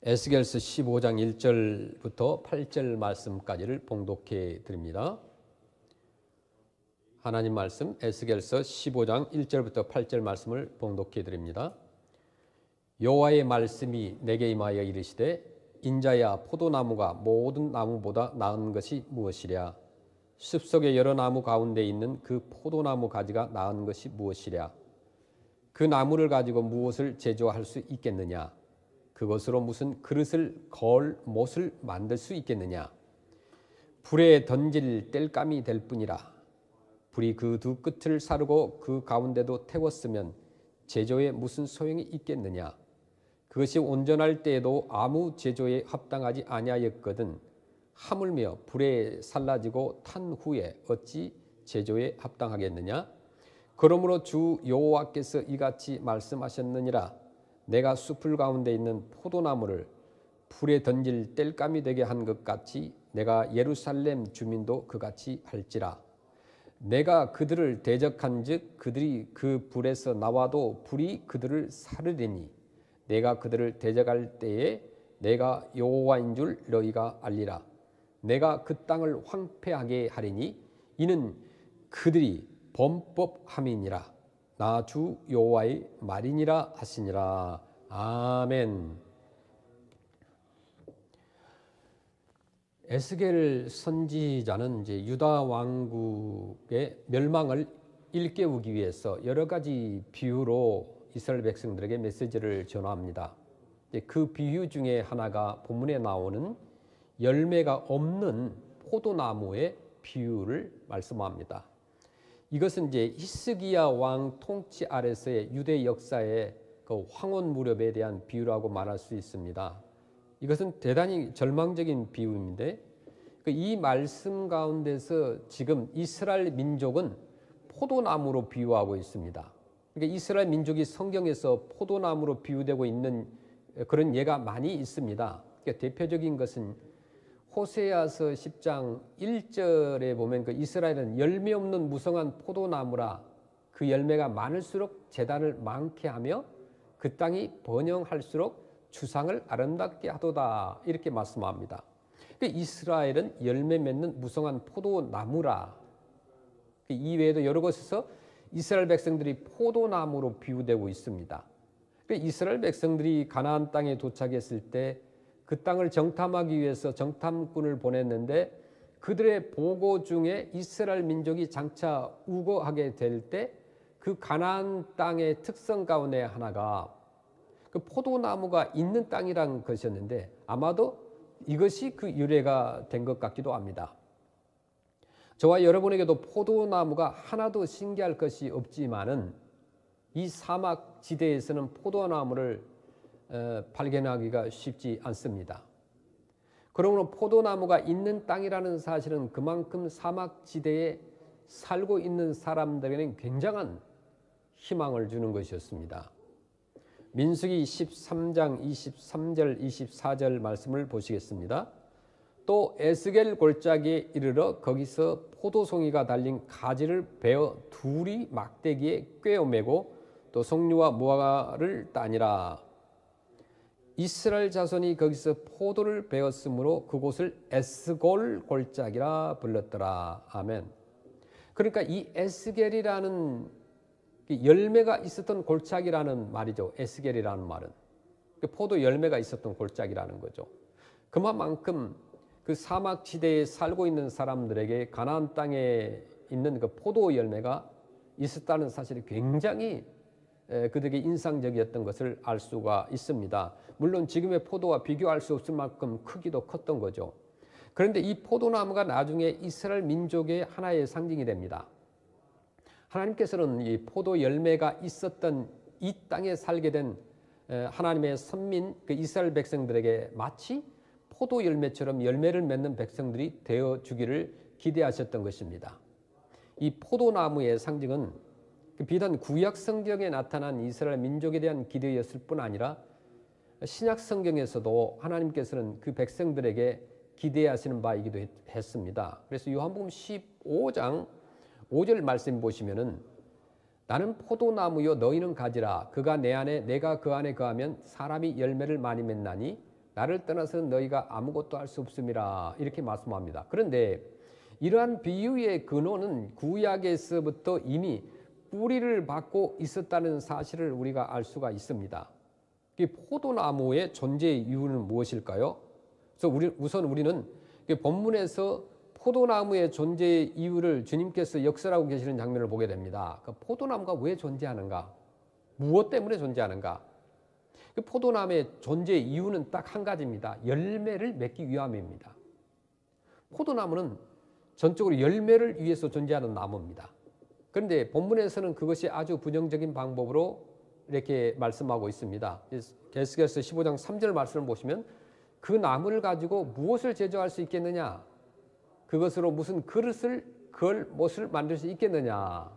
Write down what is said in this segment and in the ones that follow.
에스겔서 15장 1절부터 8절 말씀까지를 봉독해 드립니다. 하나님 말씀 에스겔서 15장 1절부터 8절 말씀을 봉독해 드립니다. 여호와의 말씀이 내게 임하여 이르시되 인자야, 포도나무가 모든 나무보다 나은 것이 무엇이랴? 숲속의 여러 나무 가운데 있는 그 포도나무 가지가 나은 것이 무엇이랴? 그 나무를 가지고 무엇을 제조할 수 있겠느냐? 그것으로 무슨 그릇을 걸 못을 만들 수 있겠느냐? 불에 던질 땔감이 될 뿐이라. 불이 그 두 끝을 사르고 그 가운데도 태웠으면 제조에 무슨 소용이 있겠느냐? 그것이 온전할 때에도 아무 제조에 합당하지 아니하였거든 하물며 불에 살라지고 탄 후에 어찌 제조에 합당하겠느냐? 그러므로 주 여호와께서 이같이 말씀하셨느니라. 내가 숲을 가운데 있는 포도나무를 불에 던질 땔감이 되게 한 것 같이 내가 예루살렘 주민도 그같이 할지라. 내가 그들을 대적한즉 그들이 그 불에서 나와도 불이 그들을 사르리니 내가 그들을 대적할 때에 내가 여호와인 줄 너희가 알리라. 내가 그 땅을 황폐하게 하리니 이는 그들이 범법함이니라. 나 주 여호와의 말이니라 하시니라. 아멘. 에스겔 선지자는 이제 유다 왕국의 멸망을 일깨우기 위해서 여러 가지 비유로 이스라엘 백성들에게 메시지를 전합니다. 그 비유 중에 하나가 본문에 나오는 열매가 없는 포도나무의 비유를 말씀합니다. 이것은 이제 히스기야 왕 통치 아래서의 유대 역사의 그 황혼 무렵에 대한 비유라고 말할 수 있습니다. 이것은 대단히 절망적인 비유인데 이 말씀 가운데서 지금 이스라엘 민족은 포도나무로 비유하고 있습니다. 그러니까 이스라엘 민족이 성경에서 포도나무로 비유되고 있는 그런 예가 많이 있습니다. 그러니까 대표적인 것은 호세아서 10장 1절에 보면 그 이스라엘은 열매 없는 무성한 포도나무라. 그 열매가 많을수록 재단을 많게 하며 그 땅이 번영할수록 주상을 아름답게 하도다. 이렇게 말씀합니다. 그러니까 이스라엘은 열매 맺는 무성한 포도나무라. 이 외에도 여러 곳에서 이스라엘 백성들이 포도나무로 비유되고 있습니다. 그러니까 이스라엘 백성들이 가나안 땅에 도착했을 때 그 땅을 정탐하기 위해서 정탐꾼을 보냈는데 그들의 보고 중에 이스라엘 민족이 장차 우거하게 될 때 그 가나안 땅의 특성 가운데 하나가 그 포도나무가 있는 땅이란 것이었는데 아마도 이것이 그 유래가 된 것 같기도 합니다. 저와 여러분에게도 포도나무가 하나도 신기할 것이 없지만은 이 사막 지대에서는 포도나무를 발견하기가 쉽지 않습니다. 그러므로 포도나무가 있는 땅이라는 사실은 그만큼 사막 지대에 살고 있는 사람들에게는 굉장한 희망을 주는 것이었습니다. 민수기 13장 23절 24절 말씀을 보시겠습니다. 또 에스겔 골짜기에 이르러 거기서 포도송이가 달린 가지를 베어 둘이 막대기에 꿰어매고 또 석류와 무화과를 따니라. 이스라엘 자손이 거기서 포도를 베었으므로 그곳을 에스골 골짜기라 불렀더라. 아멘. 그러니까 이 에스겔이라는 열매가 있었던 골짜기라는 말이죠. 에스겔이라는 말은 포도 열매가 있었던 골짜기라는 거죠. 그만큼 그 사막 지대에 살고 있는 사람들에게 가나안 땅에 있는 그 포도 열매가 있었다는 사실이 굉장히 그들에게 인상적이었던 것을 알 수가 있습니다. 물론 지금의 포도와 비교할 수 없을 만큼 크기도 컸던 거죠. 그런데 이 포도나무가 나중에 이스라엘 민족의 하나의 상징이 됩니다. 하나님께서는 이 포도 열매가 있었던 이 땅에 살게 된 하나님의 선민 그 이스라엘 백성들에게 마치 포도 열매처럼 열매를 맺는 백성들이 되어 주기를 기대하셨던 것입니다. 이 포도나무의 상징은 비단 구약 성경에 나타난 이스라엘 민족에 대한 기대였을 뿐 아니라 신약 성경에서도 하나님께서는 그 백성들에게 기대하시는 바이기도 했습니다. 그래서 요한복음 15장 5절 말씀 보시면은 나는 포도나무요 너희는 가지라. 그가 내 안에 내가 그 안에 거하면 사람이 열매를 많이 맺나니 나를 떠나서 너희가 아무것도 할 수 없음이라 이렇게 말씀합니다. 그런데 이러한 비유의 근원은 구약에서부터 이미 뿌리를 받고 있었다는 사실을 우리가 알 수가 있습니다. 이 포도나무의 존재의 이유는 무엇일까요? 그래서 우선 우리는 본문에서 포도나무의 존재의 이유를 주님께서 역설하고 계시는 장면을 보게 됩니다. 그 포도나무가 왜 존재하는가? 무엇 때문에 존재하는가? 그 포도나무의 존재의 이유는 딱 한 가지입니다. 열매를 맺기 위함입니다. 포도나무는 전적으로 열매를 위해서 존재하는 나무입니다. 그런데 본문에서는 그것이 아주 부정적인 방법으로 이렇게 말씀하고 있습니다. 계속해서 15장 3절 말씀을 보시면 그 나무를 가지고 무엇을 제조할 수 있겠느냐? 그것으로 무슨 그릇을 걸 못을 만들 수 있겠느냐?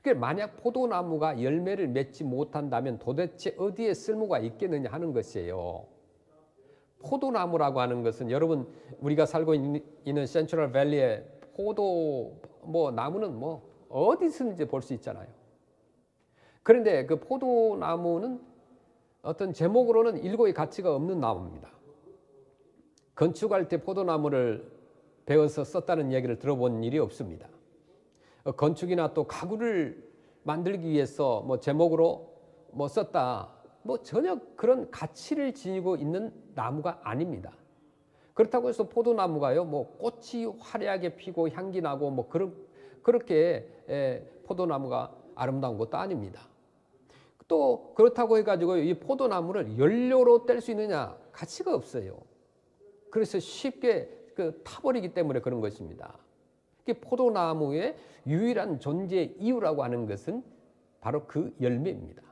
그러니까 만약 포도나무가 열매를 맺지 못한다면 도대체 어디에 쓸모가 있겠느냐 하는 것이에요. 포도나무라고 하는 것은 여러분 우리가 살고 있는 센트럴 밸리의 포도 나무는 어디서든지 볼 수 있잖아요. 그런데 그 포도나무는 어떤 제목으로는 일고의 가치가 없는 나무입니다. 건축할 때 포도나무를 베어서 썼다는 얘기를 들어본 일이 없습니다. 건축이나 또 가구를 만들기 위해서 제목으로 썼다. 전혀 그런 가치를 지니고 있는 나무가 아닙니다. 그렇다고 해서 포도나무가요, 꽃이 화려하게 피고 향기 나고 그렇게 포도나무가 아름다운 것도 아닙니다. 또 그렇다고 해가지고 이 포도나무를 연료로 뗄 수 있느냐? 가치가 없어요. 그래서 쉽게 타버리기 때문에 그런 것입니다. 포도나무의 유일한 존재 이유라고 하는 것은 바로 그 열매입니다.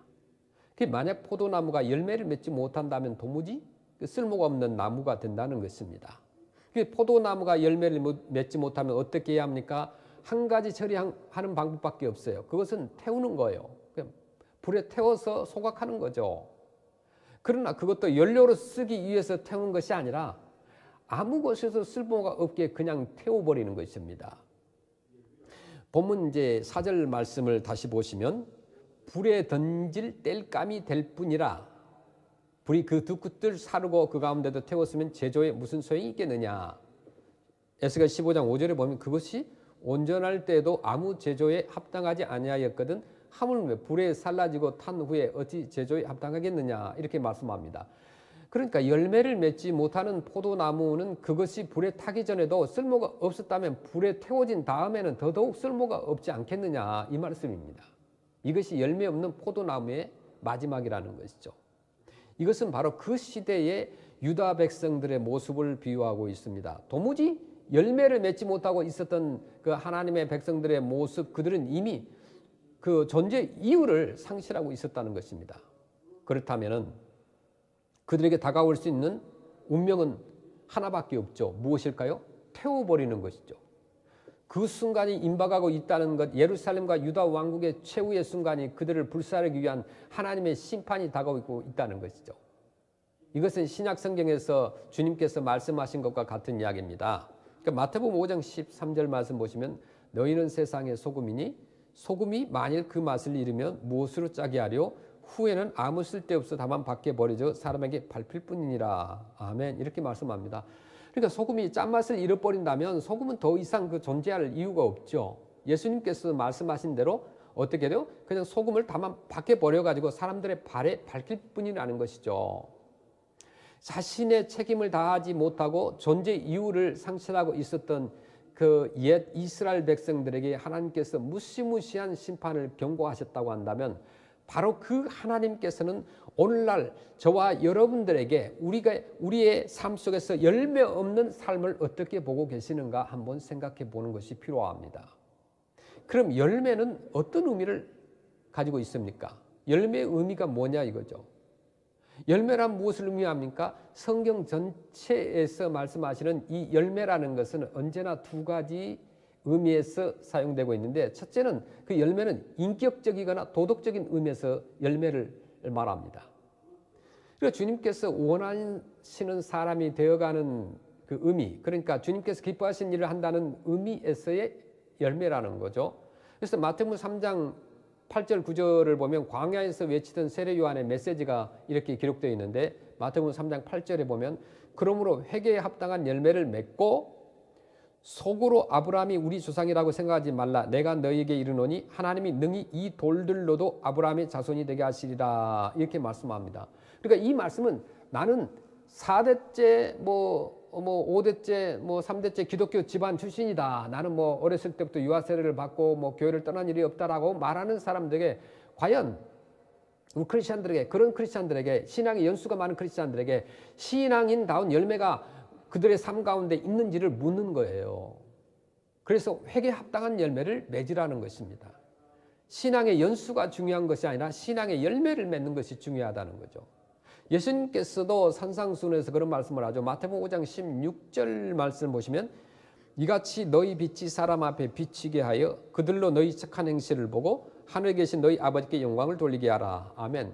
만약 포도나무가 열매를 맺지 못한다면 도무지 쓸모가 없는 나무가 된다는 것입니다. 포도나무가 열매를 맺지 못하면 어떻게 해야 합니까? 한 가지 처리하는 방법밖에 없어요. 그것은 태우는 거예요. 불에 태워서 소각하는 거죠. 그러나 그것도 연료로 쓰기 위해서 태우는 것이 아니라 아무 것에서 쓸모가 없게 그냥 태워버리는 것입니다. 본문 이제 4절 말씀을 다시 보시면 불에 던질 땔감이 될 뿐이라 불이 그 두 끝을 사르고 그 가운데도 태웠으면 제조에 무슨 소용이 있겠느냐. 에스겔 15장 5절에 보면 그것이 온전할 때에도 아무 제조에 합당하지 아니하였거든 하물며 불에 살라지고 탄 후에 어찌 제조에 합당하겠느냐 이렇게 말씀합니다. 그러니까 열매를 맺지 못하는 포도나무는 그것이 불에 타기 전에도 쓸모가 없었다면 불에 태워진 다음에는 더더욱 쓸모가 없지 않겠느냐 이 말씀입니다. 이것이 열매 없는 포도나무의 마지막이라는 것이죠. 이것은 바로 그 시대의 유다 백성들의 모습을 비유하고 있습니다. 도무지 열매를 맺지 못하고 있었던 그 하나님의 백성들의 모습, 그들은 이미 그 존재 이유를 상실하고 있었다는 것입니다. 그렇다면 그들에게 다가올 수 있는 운명은 하나밖에 없죠. 무엇일까요? 태워버리는 것이죠. 그 순간이 임박하고 있다는 것, 예루살렘과 유다 왕국의 최후의 순간이 그들을 불사르기 위한 하나님의 심판이 다가오고 있다는 것이죠. 이것은 신약 성경에서 주님께서 말씀하신 것과 같은 이야기입니다. 그러니까 마태복음 5장 13절 말씀 보시면 너희는 세상의 소금이니 소금이 만일 그 맛을 잃으면 무엇으로 짜게 하려? 후에는 아무 쓸데없어 다만 밖에 버려져 사람에게 밟힐 뿐이니라. 아멘. 이렇게 말씀합니다. 그러니까 소금이 짠맛을 잃어버린다면 소금은 더 이상 그 존재할 이유가 없죠. 예수님께서 말씀하신 대로 어떻게 돼요? 그냥 소금을 다만 밖에 버려가지고 사람들의 발에 밝힐 뿐이라는 것이죠. 자신의 책임을 다하지 못하고 존재 이유를 상실하고 있었던 그 옛 이스라엘 백성들에게 하나님께서 무시무시한 심판을 경고하셨다고 한다면 바로 그 하나님께서는 오늘날 저와 여러분들에게 우리의 삶 속에서 열매 없는 삶을 어떻게 보고 계시는가 한번 생각해 보는 것이 필요합니다. 그럼 열매는 어떤 의미를 가지고 있습니까? 열매의 의미가 뭐냐 이거죠. 열매란 무엇을 의미합니까? 성경 전체에서 말씀하시는 이 열매라는 것은 언제나 두 가지 의미에서 사용되고 있는데 첫째는 그 열매는 인격적이거나 도덕적인 의미에서 열매를 말합니다. 그리고 주님께서 원하시는 사람이 되어가는 그 의미, 그러니까 주님께서 기뻐하시는 일을 한다는 의미에서의 열매라는 거죠. 그래서 마태복음 3장 8절 9절을 보면 광야에서 외치던 세례 요한의 메시지가 이렇게 기록되어 있는데 마태복음 3장 8절에 보면 그러므로 회개에 합당한 열매를 맺고 속으로 아브라함이 우리 조상이라고 생각하지 말라. 내가 너희에게 이르노니 하나님이 능히 이 돌들로도 아브라함의 자손이 되게 하시리라. 이렇게 말씀합니다. 그러니까 이 말씀은 나는 4대째 5대째 3대째 기독교 집안 출신이다. 나는 어렸을 때부터 유아 세례를 받고 교회를 떠난 일이 없다라고 말하는 사람들에게 과연 우리 크리스찬들에게 그런 크리스찬들에게 신앙의 연수가 많은 크리스찬들에게 신앙인다운 열매가 그들의 삶 가운데 있는지를 묻는 거예요. 그래서 회개에 합당한 열매를 맺으라는 것입니다. 신앙의 연수가 중요한 것이 아니라 신앙의 열매를 맺는 것이 중요하다는 거죠. 예수님께서도 산상수훈에서 그런 말씀을 하죠. 마태복음 5장 16절 말씀을 보시면 이같이 너희 빛이 사람 앞에 비치게 하여 그들로 너희 착한 행실을 보고 하늘에 계신 너희 아버지께 영광을 돌리게 하라. 아멘.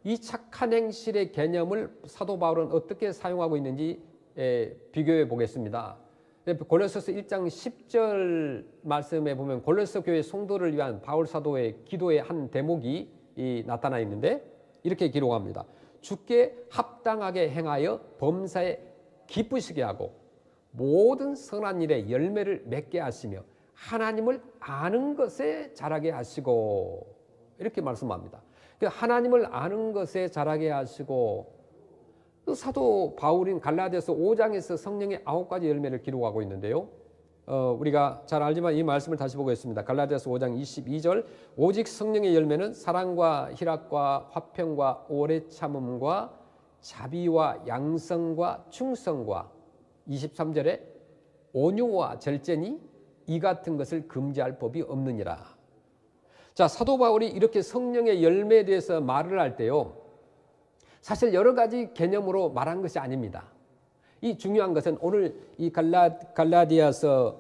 이 착한 행실의 개념을 사도 바울은 어떻게 사용하고 있는지 비교해 보겠습니다. 골로새서 1장 10절 말씀에 보면 골로새 교회 성도를 위한 바울 사도의 기도의 한 대목이 나타나 있는데 이렇게 기록합니다. 주께 합당하게 행하여 범사에 기쁘시게 하고 모든 선한 일에 열매를 맺게 하시며 하나님을 아는 것에 자라게 하시고 이렇게 말씀합니다. 하나님을 아는 것에 자라게 하시고 또 사도 바울인 갈라디아서 5장에서 성령의 9가지 열매를 기록하고 있는데요. 우리가 잘 알지만 이 말씀을 다시 보겠습니다. 갈라디아서 5장 22절 오직 성령의 열매는 사랑과 희락과 화평과 오래 참음과 자비와 양성과 충성과 23절에 온유와 절제니 이 같은 것을 금지할 법이 없느니라. 자, 사도 바울이 이렇게 성령의 열매에 대해서 말을 할 때요. 사실 여러 가지 개념으로 말한 것이 아닙니다. 이 중요한 것은 오늘 이 갈라디아서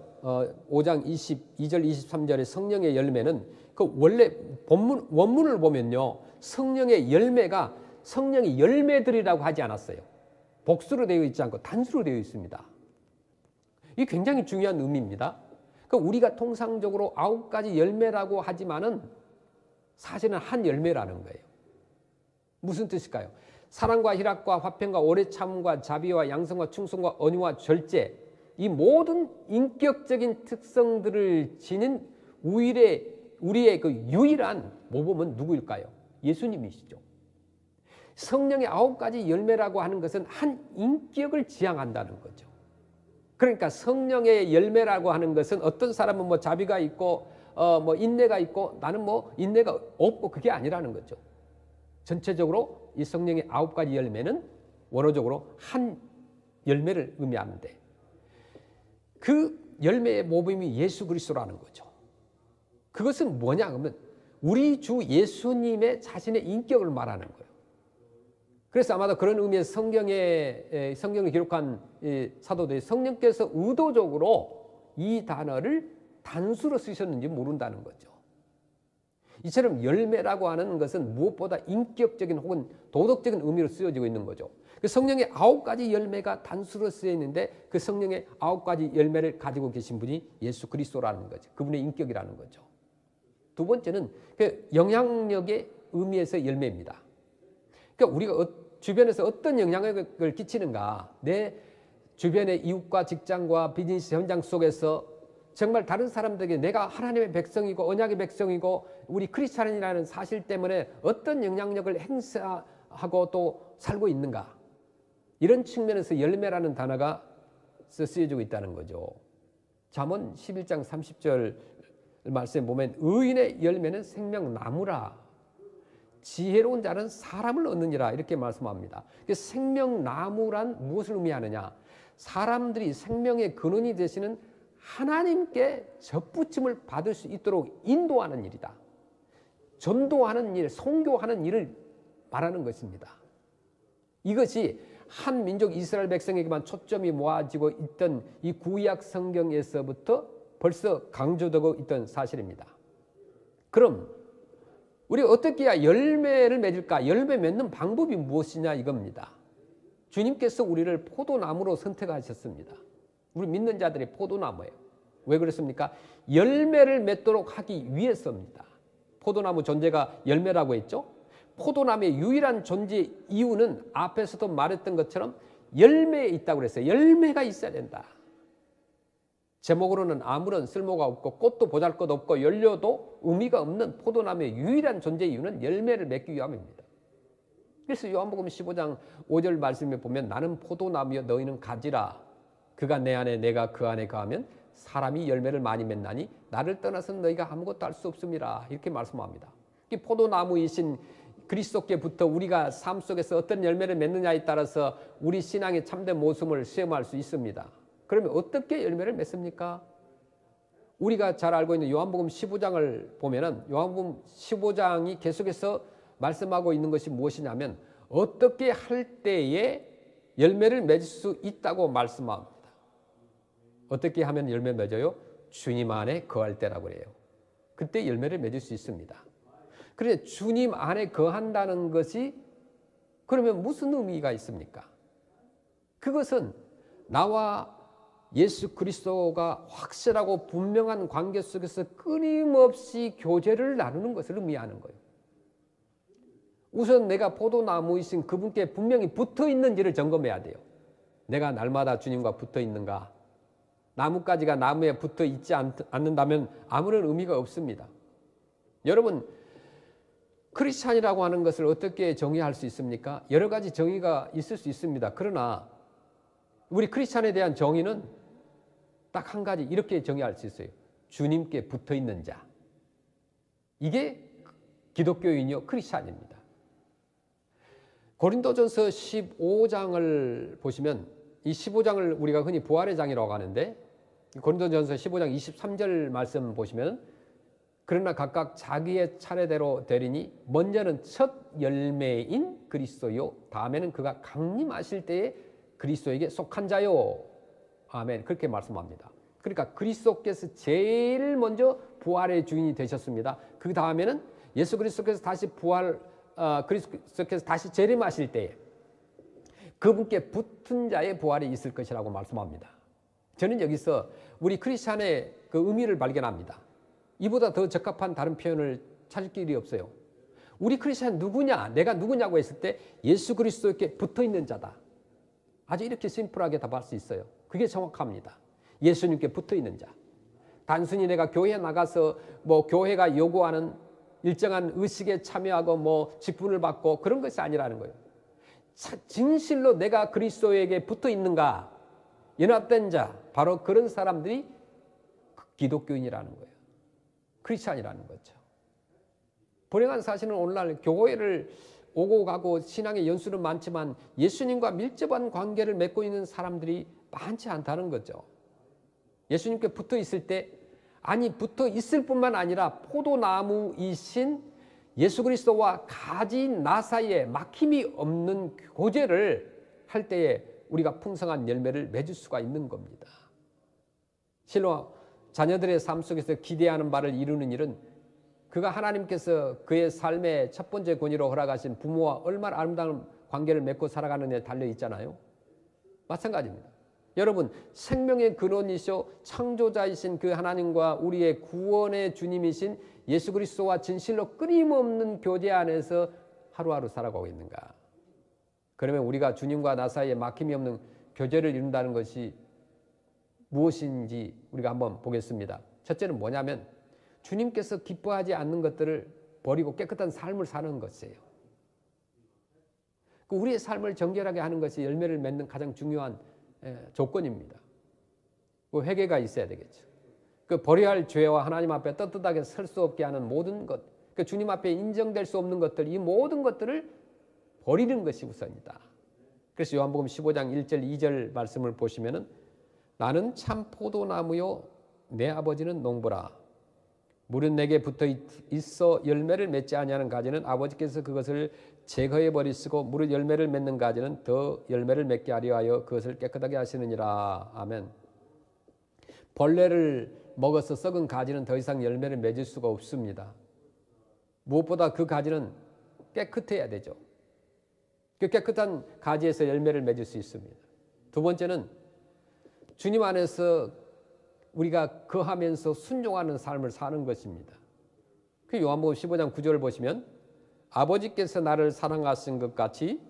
5장 22절 23절의 성령의 열매는 그 원래 원문을 보면요. 성령의 열매가 성령의 열매들이라고 하지 않았어요. 복수로 되어 있지 않고 단수로 되어 있습니다. 이게 굉장히 중요한 의미입니다. 그러니까 우리가 통상적으로 9가지 열매라고 하지만은 사실은 한 열매라는 거예요. 무슨 뜻일까요? 사랑과 희락과 화평과 오래 참음과 자비와 양성과 충성과 온유와 절제 이 모든 인격적인 특성들을 지닌 우리의 그 유일한 모범은 누구일까요? 예수님이시죠. 성령의 9가지 열매라고 하는 것은 한 인격을 지향한다는 거죠. 그러니까 성령의 열매라고 하는 것은 어떤 사람은 자비가 있고 인내가 있고 나는 인내가 없고 그게 아니라는 거죠. 전체적으로 이 성령의 9가지 열매는 원어적으로 한 열매를 의미하는데 그 열매의 모범이 예수 그리스도라는 거죠. 그것은 뭐냐 하면 우리 주 예수님의 자신의 인격을 말하는 거예요. 그래서 아마도 그런 의미에서 성경을 기록한 사도들이 성령께서 의도적으로 이 단어를 단수로 쓰셨는지 모른다는 거죠. 이처럼 열매라고 하는 것은 무엇보다 인격적인 혹은 도덕적인 의미로 쓰여지고 있는 거죠. 그 성령의 9가지 열매가 단수로 쓰여 있는데 그 성령의 9가지 열매를 가지고 계신 분이 예수 그리스도라는 거죠. 그분의 인격이라는 거죠. 두 번째는 그 영향력의 의미에서 열매입니다. 그러니까 우리가 주변에서 어떤 영향력을 끼치는가, 내 주변의 이웃과 직장과 비즈니스 현장 속에서 정말 다른 사람들에게 내가 하나님의 백성이고 언약의 백성이고 우리 크리스찬이라는 사실 때문에 어떤 영향력을 행사하고 또 살고 있는가, 이런 측면에서 열매라는 단어가 쓰여지고 있다는 거죠. 잠언 11장 30절 말씀에 보면 의인의 열매는 생명나무라 지혜로운 자는 사람을 얻느니라 이렇게 말씀합니다. 생명나무란 무엇을 의미하느냐, 사람들이 생명의 근원이 되시는 하나님께 접붙임을 받을 수 있도록 인도하는 일이다. 전도하는 일, 선교하는 일을 말하는 것입니다. 이것이 한 민족 이스라엘 백성에게만 초점이 모아지고 있던 이 구약 성경에서부터 벌써 강조되고 있던 사실입니다. 그럼 우리가 어떻게 해야 열매를 맺을까? 열매 맺는 방법이 무엇이냐 이겁니다. 주님께서 우리를 포도나무로 선택하셨습니다. 우리 믿는 자들이 포도나무예요. 왜 그렇습니까? 열매를 맺도록 하기 위해서입니다. 포도나무 존재가 열매라고 했죠. 포도나무의 유일한 존재 이유는 앞에서도 말했던 것처럼 열매에 있다고 그랬어요. 열매가 있어야 된다. 제목으로는 아무런 쓸모가 없고 꽃도 보잘것없고 연료도 의미가 없는 포도나무의 유일한 존재 이유는 열매를 맺기 위함입니다. 그래서 요한복음 15장 5절 말씀에 보면 나는 포도나무여 너희는 가지라. 그가 내 안에 내가 그 안에 거하면 사람이 열매를 많이 맺나니 나를 떠나서는 너희가 아무것도 할 수 없음이라. 이렇게 말씀합니다. 이 포도나무이신 그리스도께부터 우리가 삶 속에서 어떤 열매를 맺느냐에 따라서 우리 신앙의 참된 모습을 시험할 수 있습니다. 그러면 어떻게 열매를 맺습니까? 우리가 잘 알고 있는 요한복음 15장을 보면은 요한복음 15장이 계속해서 말씀하고 있는 것이 무엇이냐면 어떻게 할 때에 열매를 맺을 수 있다고 말씀합니다. 어떻게 하면 열매 맺어요? 주님 안에 거할 때라고 그래요. 그때 열매를 맺을 수 있습니다. 그런데 주님 안에 거한다는 것이 그러면 무슨 의미가 있습니까? 그것은 나와 예수 그리스도가 확실하고 분명한 관계 속에서 끊임없이 교제를 나누는 것을 의미하는 거예요. 우선 내가 포도나무이신 그분께 분명히 붙어 있는지를 점검해야 돼요. 내가 날마다 주님과 붙어 있는가? 나뭇가지가 나무에 붙어 있지 않는다면 아무런 의미가 없습니다. 여러분, 크리스찬이라고 하는 것을 어떻게 정의할 수 있습니까? 여러 가지 정의가 있을 수 있습니다. 그러나 우리 크리스찬에 대한 정의는 딱 한 가지 이렇게 정의할 수 있어요. 주님께 붙어 있는 자. 이게 기독교인이요 크리스찬입니다. 고린도전서 15장을 보시면 이 15장을 우리가 흔히 부활의 장이라고 하는데 고린도전서 15장 23절 말씀 보시면 그러나 각각 자기의 차례대로 되리니 먼저는 첫 열매인 그리스도요 다음에는 그가 강림하실 때에 그리스도에게 속한 자요. 아멘. 그렇게 말씀합니다. 그러니까 그리스도께서 제일 먼저 부활의 주인이 되셨습니다. 그 다음에는 예수 그리스도께서 다시 그리스도께서 다시 재림하실 때에 그분께 붙은 자의 부활이 있을 것이라고 말씀합니다. 저는 여기서 우리 크리스찬의 그 의미를 발견합니다. 이보다 더 적합한 다른 표현을 찾을 길이 없어요. 우리 크리스찬 누구냐? 내가 누구냐고 했을 때 예수 그리스도께 붙어 있는 자다. 아주 이렇게 심플하게 답할 수 있어요. 그게 정확합니다. 예수님께 붙어 있는 자. 단순히 내가 교회에 나가서 뭐 교회가 요구하는 일정한 의식에 참여하고 뭐 직분을 받고 그런 것이 아니라는 거예요. 진실로 내가 그리스도에게 붙어 있는가? 연합된 자, 바로 그런 사람들이 기독교인이라는 거예요. 크리스찬이라는 거죠. 불행한 사실은 오늘날 교회를 오고 가고 신앙의 연수는 많지만 예수님과 밀접한 관계를 맺고 있는 사람들이 많지 않다는 거죠. 예수님께 붙어 있을 때 붙어 있을 뿐만 아니라 포도나무이신 예수 그리스도와 가지 나 사이에 막힘이 없는 교제를 할 때에 우리가 풍성한 열매를 맺을 수가 있는 겁니다. 실로 자녀들의 삶 속에서 기대하는 바를 이루는 일은 그가 하나님께서 그의 삶의 첫 번째 권위로 허락하신 부모와 얼마나 아름다운 관계를 맺고 살아가는 데 달려 있잖아요. 마찬가지입니다. 여러분, 생명의 근원이시오 창조자이신 그 하나님과 우리의 구원의 주님이신 예수 그리스도와 진실로 끊임없는 교제 안에서 하루하루 살아가고 있는가? 그러면 우리가 주님과 나 사이에 막힘이 없는 교제를 이룬다는 것이 무엇인지 우리가 한번 보겠습니다. 첫째는 뭐냐면 주님께서 기뻐하지 않는 것들을 버리고 깨끗한 삶을 사는 것이에요. 우리의 삶을 정결하게 하는 것이 열매를 맺는 가장 중요한 조건입니다. 회개가 있어야 되겠죠. 버려야 할 죄와 하나님 앞에 떳떳하게 설 수 없게 하는 모든 것, 주님 앞에 인정될 수 없는 것들, 이 모든 것들을 버리는 것이 우선이다. 그래서 요한복음 15장 1절 2절 말씀을 보시면은 나는 참 포도나무요 내 아버지는 농부라. 물은 내게 붙어 있어 열매를 맺지 아니하는 가지는 아버지께서 그것을 제거해 버리시고 무릇 열매를 맺는 가지는 더 열매를 맺게 하려 하여 그것을 깨끗하게 하시느니라. 아멘. 벌레를 먹어서 썩은 가지는 더 이상 열매를 맺을 수가 없습니다. 무엇보다 그 가지는 깨끗해야 되죠. 그 깨끗한 가지에서 열매를 맺을 수 있습니다. 두 번째는 주님 안에서 우리가 거하면서 순종하는 삶을 사는 것입니다. 그 요한복음 15장 9절을 보시면 아버지께서 나를 사랑하신 것 같이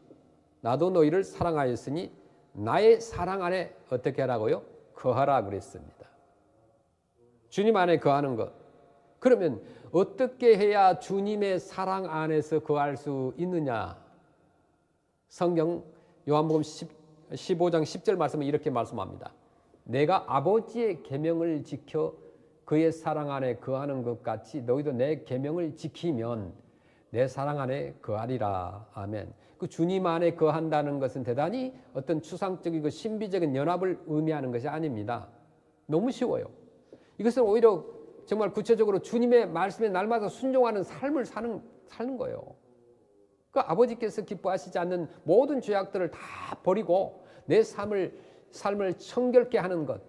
나도 너희를 사랑하였으니 나의 사랑 안에 어떻게 하라고요? 거하라 그랬습니다. 주님 안에 거하는 것. 그러면 어떻게 해야 주님의 사랑 안에서 거할 수 있느냐? 성경 요한복음 15장 10절 말씀은 이렇게 말씀합니다. 내가 아버지의 계명을 지켜 그의 사랑 안에 거하는 것 같이 너희도 내 계명을 지키면 내 사랑 안에 거하리라. 아멘. 그 주님 안에 거한다는 것은 대단히 어떤 추상적이고 신비적인 연합을 의미하는 것이 아닙니다. 너무 쉬워요. 이것은 오히려 정말 구체적으로 주님의 말씀에 날마다 순종하는 삶을 사는 거예요. 그 아버지께서 기뻐하시지 않는 모든 죄악들을 다 버리고 내 삶을 청결케 하는 것,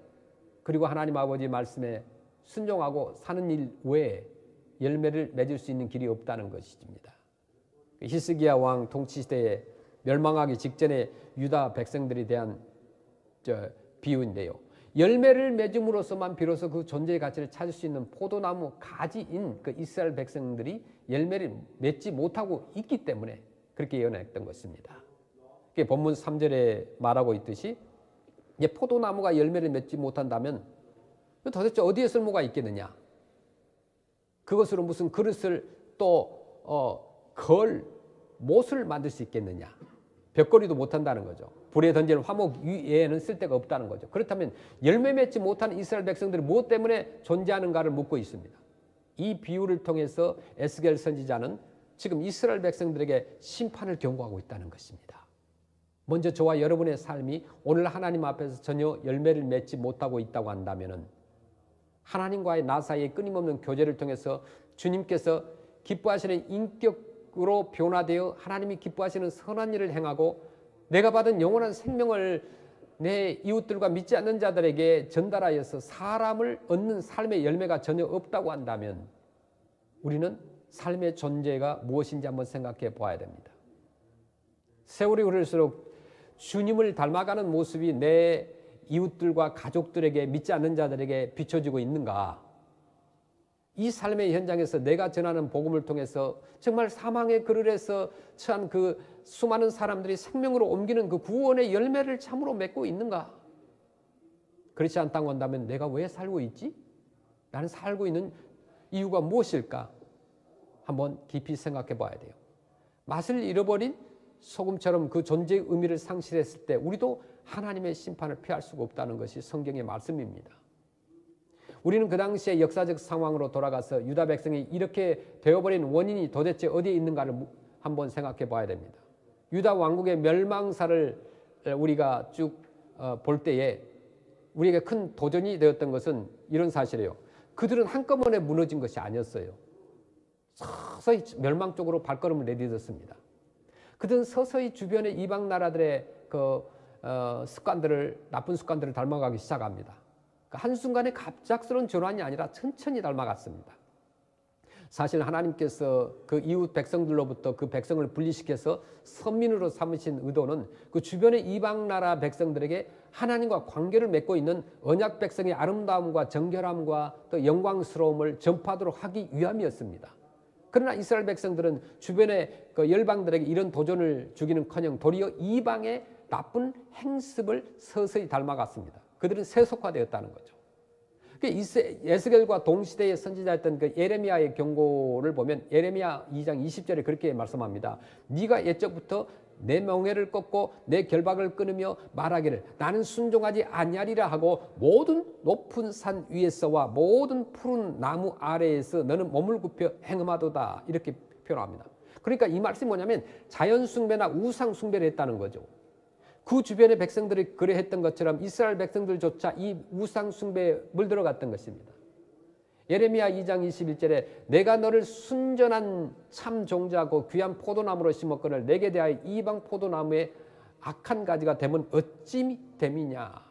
그리고 하나님 아버지 말씀에 순종하고 사는 일 외에 열매를 맺을 수 있는 길이 없다는 것입니다. 히스기야 왕 통치 시대에 멸망하기 직전에 유다 백성들에 대한 비유인데요. 열매를 맺음으로써만 비로소 그 존재의 가치를 찾을 수 있는 포도나무 가지인 그 이스라엘 백성들이 열매를 맺지 못하고 있기 때문에 그렇게 예언했던 것입니다. 본문 3절에 말하고 있듯이 포도나무가 열매를 맺지 못한다면 도대체 어디에 쓸모가 있겠느냐? 그것으로 무슨 그릇을 또 못을 만들 수 있겠느냐? 벽걸이도 못한다는 거죠. 불에 던질 화목 위에는 쓸데가 없다는 거죠. 그렇다면 열매 맺지 못하는 이스라엘 백성들이 무엇 때문에 존재하는가를 묻고 있습니다. 이 비유를 통해서 에스겔 선지자는 지금 이스라엘 백성들에게 심판을 경고하고 있다는 것입니다. 먼저 저와 여러분의 삶이 오늘 하나님 앞에서 전혀 열매를 맺지 못하고 있다고 한다면 하나님과의 나 사이의 끊임없는 교제를 통해서 주님께서 기뻐하시는 인격으로 변화되어 하나님이 기뻐하시는 선한 일을 행하고 내가 받은 영원한 생명을 내 이웃들과 믿지 않는 자들에게 전달하여서 사람을 얻는 삶의 열매가 전혀 없다고 한다면 우리는 삶의 존재가 무엇인지 한번 생각해 보아야 됩니다. 세월이 흐를수록 주님을 닮아가는 모습이 내 이웃들과 가족들에게 믿지 않는 자들에게 비춰지고 있는가? 이 삶의 현장에서 내가 전하는 복음을 통해서 정말 사망의 그늘에서 처한 그 수많은 사람들이 생명으로 옮기는 그 구원의 열매를 참으로 맺고 있는가? 그렇지 않다고 한다면 내가 왜 살고 있지? 나는 살고 있는 이유가 무엇일까? 한번 깊이 생각해 봐야 돼요. 맛을 잃어버린 소금처럼 그 존재의 의미를 상실했을 때 우리도 하나님의 심판을 피할 수가 없다는 것이 성경의 말씀입니다. 우리는 그 당시의 역사적 상황으로 돌아가서 유다 백성이 이렇게 되어버린 원인이 도대체 어디에 있는가를 한번 생각해 봐야 됩니다. 유다 왕국의 멸망사를 우리가 쭉 볼 때에 우리에게 큰 도전이 되었던 것은 이런 사실이에요. 그들은 한꺼번에 무너진 것이 아니었어요. 서서히 멸망 쪽으로 발걸음을 내딛었습니다. 그들은 서서히 주변의 이방 나라들의 나쁜 습관들을 닮아가기 시작합니다. 한순간에 갑작스러운 전환이 아니라 천천히 닮아갔습니다. 사실 하나님께서 그 이웃 백성들로부터 그 백성을 분리시켜서 선민으로 삼으신 의도는 그 주변의 이방 나라 백성들에게 하나님과 관계를 맺고 있는 언약 백성의 아름다움과 정결함과 또 영광스러움을 전파하도록 하기 위함이었습니다. 그러나 이스라엘 백성들은 주변의 그 열방들에게 이런 도전을 주기는커녕 도리어 이방의 나쁜 행습을 서서히 닮아갔습니다. 그들은 세속화되었다는 거죠. 에스겔과 동시대의 선지자였던 그 예레미야의 경고를 보면 예레미야 2장 20절에 그렇게 말씀합니다. 네가 옛적부터 내 명예를 꺾고 내 결박을 끊으며 말하기를 나는 순종하지 아니하리라 하고 모든 높은 산 위에서와 모든 푸른 나무 아래에서 너는 몸을 굽혀 행음하도다 이렇게 표현합니다. 그러니까 이 말씀이 뭐냐면 자연 숭배나 우상 숭배를 했다는 거죠. 그 주변의 백성들이 그래 했던 것처럼 이스라엘 백성들조차 이 우상 숭배에 물들어갔던 것입니다. 예레미야 2장 21절에 내가 너를 순전한 참 종자고 귀한 포도나무로 심었거늘 내게 대하여 이방 포도나무의 악한 가지가 되면 어찌 됨이냐.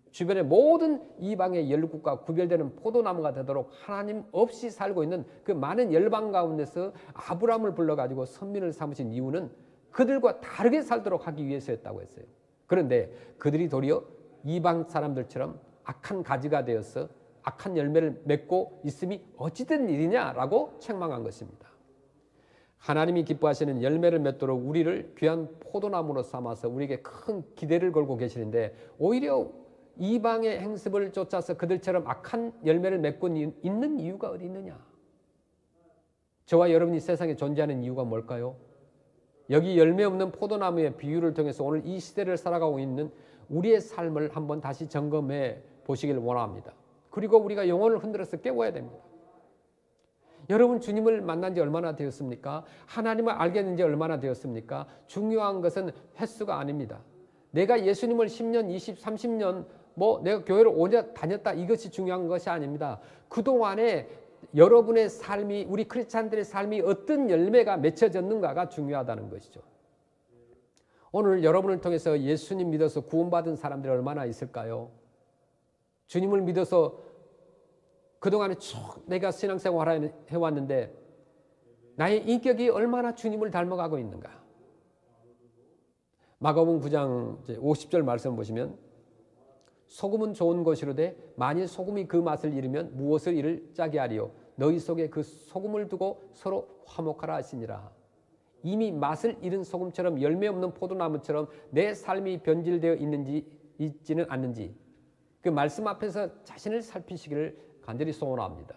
주변의 모든 이방의 열국과 구별되는 포도나무가 되도록 하나님 없이 살고 있는 그 많은 열방 가운데서 아브라함을 불러가지고 선민을 삼으신 이유는 그들과 다르게 살도록 하기 위해서였다고 했어요. 그런데 그들이 도리어 이방 사람들처럼 악한 가지가 되어서 악한 열매를 맺고 있음이 어찌된 일이냐라고 책망한 것입니다. 하나님이 기뻐하시는 열매를 맺도록 우리를 귀한 포도나무로 삼아서 우리에게 큰 기대를 걸고 계시는데 오히려 이방의 행습을 쫓아서 그들처럼 악한 열매를 맺고 있는 이유가 어디 있느냐? 저와 여러분이 세상에 존재하는 이유가 뭘까요? 여기 열매 없는 포도나무의 비유를 통해서 오늘 이 시대를 살아가고 있는 우리의 삶을 한번 다시 점검해 보시길 원합니다. 그리고 우리가 영혼을 흔들어서 깨워야 됩니다. 여러분 주님을 만난 지 얼마나 되었습니까? 하나님을 알겠는지 얼마나 되었습니까? 중요한 것은 횟수가 아닙니다. 내가 예수님을 10년, 20, 30년 내가 교회를 오래 다녔다 이것이 중요한 것이 아닙니다. 그동안에 여러분의 삶이 우리 크리스찬들의 삶이 어떤 열매가 맺혀졌는가가 중요하다는 것이죠. 오늘 여러분을 통해서 예수님 믿어서 구원받은 사람들이 얼마나 있을까요? 주님을 믿어서 그동안에 쭉 내가 신앙생활을 해왔는데 나의 인격이 얼마나 주님을 닮아가고 있는가? 마가복음 9장 50절 말씀 보시면 소금은 좋은 것이로되 만일 소금이 그 맛을 잃으면 무엇을 이를 짜게 하리요? 너희 속에 그 소금을 두고 서로 화목하라 하시니라. 이미 맛을 잃은 소금처럼 열매 없는 포도나무처럼 내 삶이 변질되어 있지는 않는지 그 말씀 앞에서 자신을 살피시기를 간절히 소원합니다.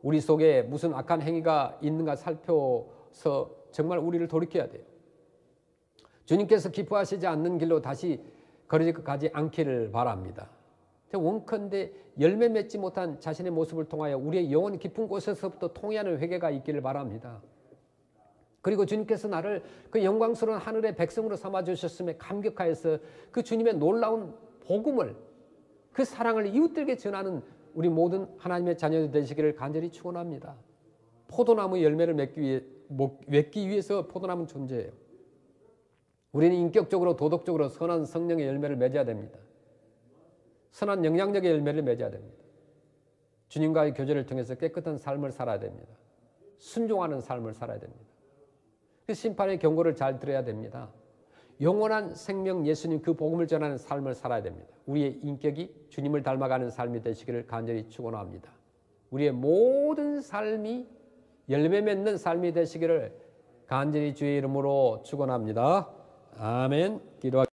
우리 속에 무슨 악한 행위가 있는가 살펴서 정말 우리를 돌이켜야 돼요. 주님께서 기뻐하시지 않는 길로 다시 걸어가지 않기를 바랍니다. 원컨대 열매 맺지 못한 자신의 모습을 통하여 우리의 영혼 깊은 곳에서부터 통해하는 회개가 있기를 바랍니다. 그리고 주님께서 나를 그 영광스러운 하늘의 백성으로 삼아주셨음에 감격하여서 그 주님의 놀라운 복음을 그 사랑을 이웃들에게 전하는 우리 모든 하나님의 자녀들 되시기를 간절히 축원합니다. 포도나무 열매를 맺기 위해서 포도나무는 존재해요. 우리는 인격적으로 도덕적으로 선한 성령의 열매를 맺어야 됩니다. 선한 영향력의 열매를 맺어야 됩니다. 주님과의 교제를 통해서 깨끗한 삶을 살아야 됩니다. 순종하는 삶을 살아야 됩니다. 그 심판의 경고를 잘 들어야 됩니다. 영원한 생명 예수님 그 복음을 전하는 삶을 살아야 됩니다. 우리의 인격이 주님을 닮아가는 삶이 되시기를 간절히 축원합니다. 우리의 모든 삶이 열매 맺는 삶이 되시기를 간절히 주의 이름으로 축원합니다. 아멘. 기도하겠습니다.